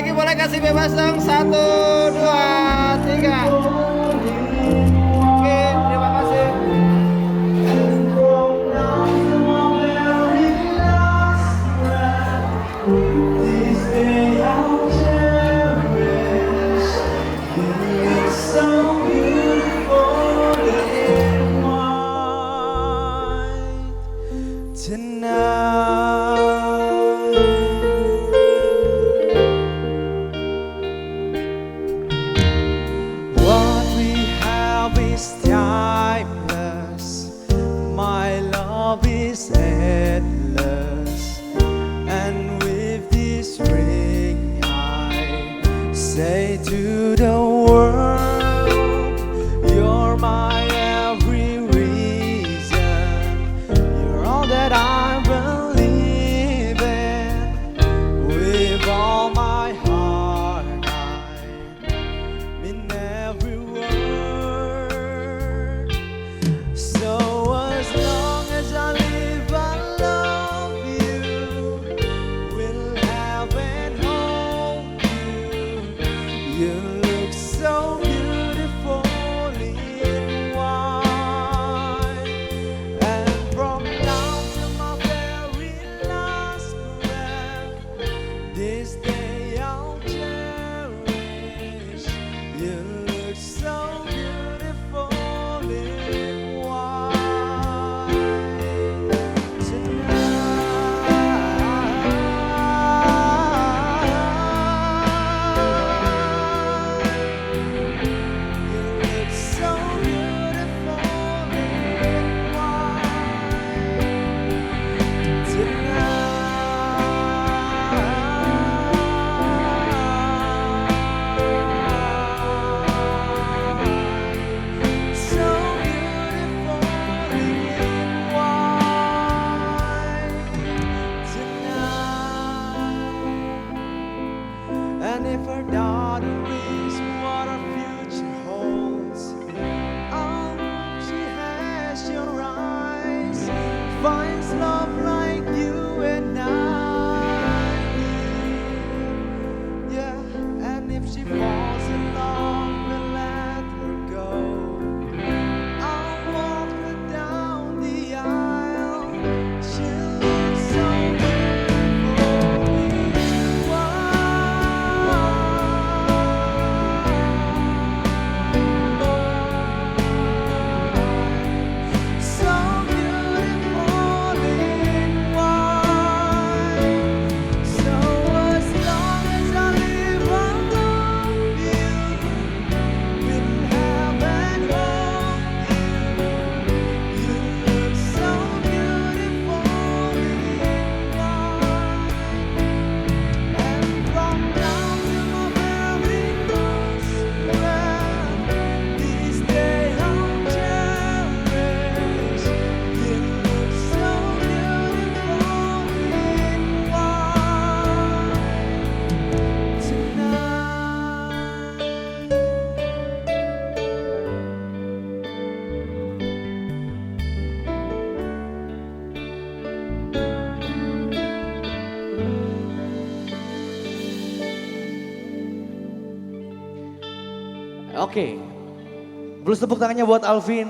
lagi boleh kasih bebas dong. 1, 2, 3. Oke, terima kasih. What we have is timeless. My love is endless. And with this ring, I say to the world, you're my every reason. You're all that I believe in. With all my heart, I mean every word. So as long as I live, I love you. Will have and hold you. You look so beautiful in white. And from now to my very last breath, this day I'll cherish. You look so beautiful in white tonight. You look so beautiful in white tonight. So beautiful in white tonight. And if our daughter is what our future holds, oh, she has your eyes, finds love like you and I need. Yeah, and if she falls in love, we'll let her go. I'll walk her down the aisle. She'll look so beautiful in white. So beautiful in white. So as long as I live, I love you. Will have and hold you. You look so beautiful in white. And from now to my very last breath, this day I'll cherish. You look so beautiful in white tonight. Oke. Blues tepuk tangannya buat Alvin.